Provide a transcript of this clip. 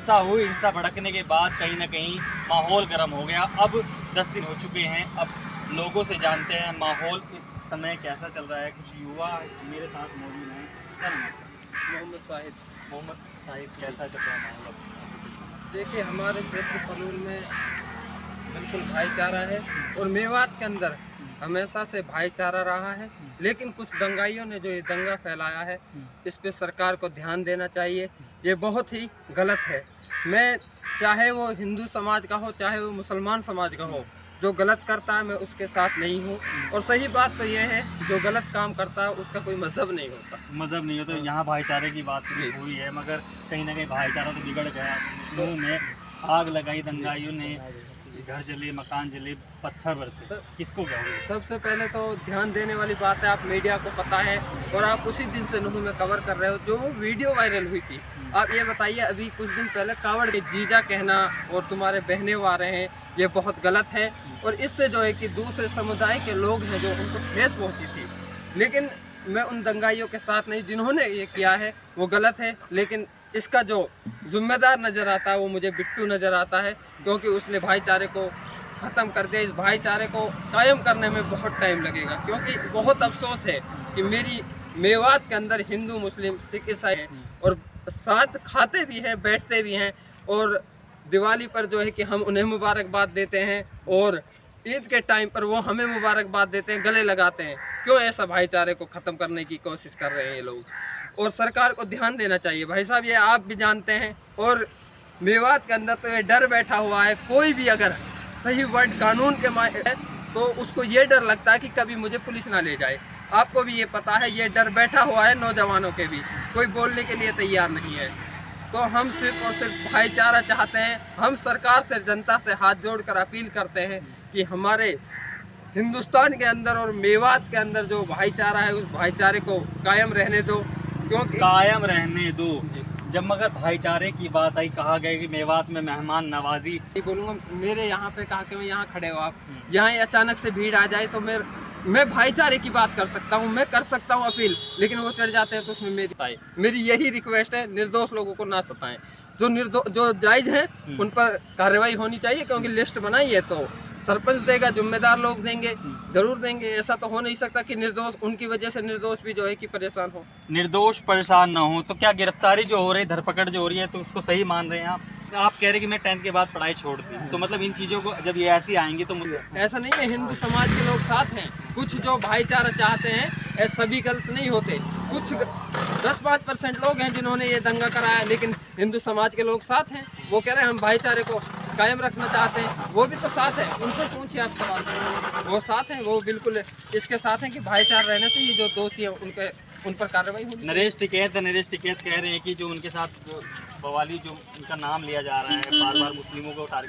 हिंसा हुई, हिंसा भड़कने के बाद कहीं ना कहीं माहौल गर्म हो गया। अब 10 दिन हो चुके हैं, अब लोगों से जानते हैं माहौल इस समय कैसा चल रहा है। कुछ युवा मेरे साथ मौजूद हैं। क्या नाम है? मोहम्मद साहिद। मोहम्मद साहिब, कैसा चल रहा है माहौल? देखिए, हमारे क्षेत्र पलूल में बिल्कुल भाईचारा है और मेवात के अंदर हमेशा से भाईचारा रहा है। लेकिन कुछ दंगाइयों ने जो ये दंगा फैलाया है, इस पे सरकार को ध्यान देना चाहिए। ये बहुत ही गलत है। मैं चाहे वो हिंदू समाज का हो, चाहे वो मुसलमान समाज का हो, जो गलत करता है मैं उसके साथ नहीं हूँ। और सही बात तो ये है, जो गलत काम करता है उसका कोई मजहब नहीं होता। मज़हब नहीं हो तो यहाँ भाईचारे की बात भी हुई है, मगर कहीं ना कहीं भाईचारा तो बिगड़ गया। मुंह में आग लगाई दंगाइयों ने, घर जले, मकान जले, पत्थर बरसे। किसको कहोगे? सबसे पहले तो ध्यान देने वाली बात है, आप मीडिया को पता है और आप उसी दिन से नूह में कवर कर रहे हो जो वो वीडियो वायरल हुई थी। आप ये बताइए, अभी कुछ दिन पहले कावड़ के जीजा कहना और तुम्हारे बहने आ रहे हैं, ये बहुत गलत है। और इससे जो है कि दूसरे समुदाय के लोग हैं जो उनको ठेस पहुंची थी। लेकिन मैं उन दंगाइयों के साथ नहीं, जिन्होंने ये किया है वो गलत है। लेकिन इसका जो जिम्मेदार नज़र आता है वो मुझे बिट्टू नज़र आता है, क्योंकि उसने भाईचारे को ख़त्म कर दिया। इस भाईचारे को कायम करने में बहुत टाइम लगेगा, क्योंकि बहुत अफसोस है कि मेरी मेवात के अंदर हिंदू, मुस्लिम, सिख, ईसाई हैं और साथ खाते भी हैं, बैठते भी हैं। और दिवाली पर जो है कि हम उन्हें मुबारकबाद देते हैं और ईद के टाइम पर वो हमें मुबारकबाद देते हैं, गले लगाते हैं। क्यों ऐसा भाईचारे को ख़त्म करने की कोशिश कर रहे हैं ये लोग? और सरकार को ध्यान देना चाहिए। भाई साहब, ये आप भी जानते हैं और मेवात के अंदर तो ये डर बैठा हुआ है, कोई भी अगर सही वर्ड कानून के मायने है तो उसको ये डर लगता है कि कभी मुझे पुलिस ना ले जाए। आपको भी ये पता है, ये डर बैठा हुआ है नौजवानों के भी, कोई बोलने के लिए तैयार नहीं है। तो हम सिर्फ और सिर्फ भाईचारा चाहते हैं। हम सरकार से, जनता से हाथ जोड़कर अपील करते हैं कि हमारे हिंदुस्तान के अंदर और मेवात के अंदर जो भाईचारा है उस भाईचारे को कायम रहने दो, क्योंकि कायम रहने दो। जब मगर भाईचारे की बात आई, कहा गया कि मेवात में मेहमान नवाजी। बोलूँगा, मेरे यहाँ पे कहा कि मैं यहाँ खड़े हो आप, यहाँ अचानक से भीड़ आ जाए तो मैं भाईचारे की बात कर सकता हूँ, मैं कर सकता हूँ अपील, लेकिन वो चढ़ जाते हैं तो उसमें मेरी यही रिक्वेस्ट है, निर्दोष लोगों को ना सताएं। जो जायज़ हैं उन पर कार्रवाई होनी चाहिए, क्योंकि लिस्ट बनाई है तो सरपंच देगा, जिम्मेदार लोग देंगे, जरूर देंगे। ऐसा तो हो नहीं सकता कि निर्दोष, उनकी वजह से निर्दोष भी जो है कि परेशान हो। निर्दोष परेशान ना हो तो क्या गिरफ्तारी जो हो रही, धरपकड़ जो हो रही है, तो उसको सही मान रहे हैं आप? आप कह रहे हैं कि मैं 10th के बाद पढ़ाई छोड़ दी, तो मतलब इन चीज़ों को जब ये ऐसी आएंगी तो मुझे ऐसा नहीं है, हिंदू समाज के लोग साथ हैं। कुछ जो भाईचारा चाहते हैं, ऐसे सभी गलत नहीं होते। कुछ 10-5% लोग हैं जिन्होंने ये दंगा कराया, लेकिन हिंदू समाज के लोग साथ हैं। वो कह रहे हैं हम भाईचारे को कायम रखना चाहते हैं, वो भी तो साथ है। उनसे पूछिए आप सवाल, वो साथ हैं, वो बिल्कुल इसके साथ हैं कि भाईचारा रहने से ये जो दोषी है उन पर कार्रवाई होगी। नरेश टिकैत कह रहे हैं कि जो उनके साथ बवाली, जो उनका नाम लिया जा रहा है बार बार, मुस्लिमों को टारगेट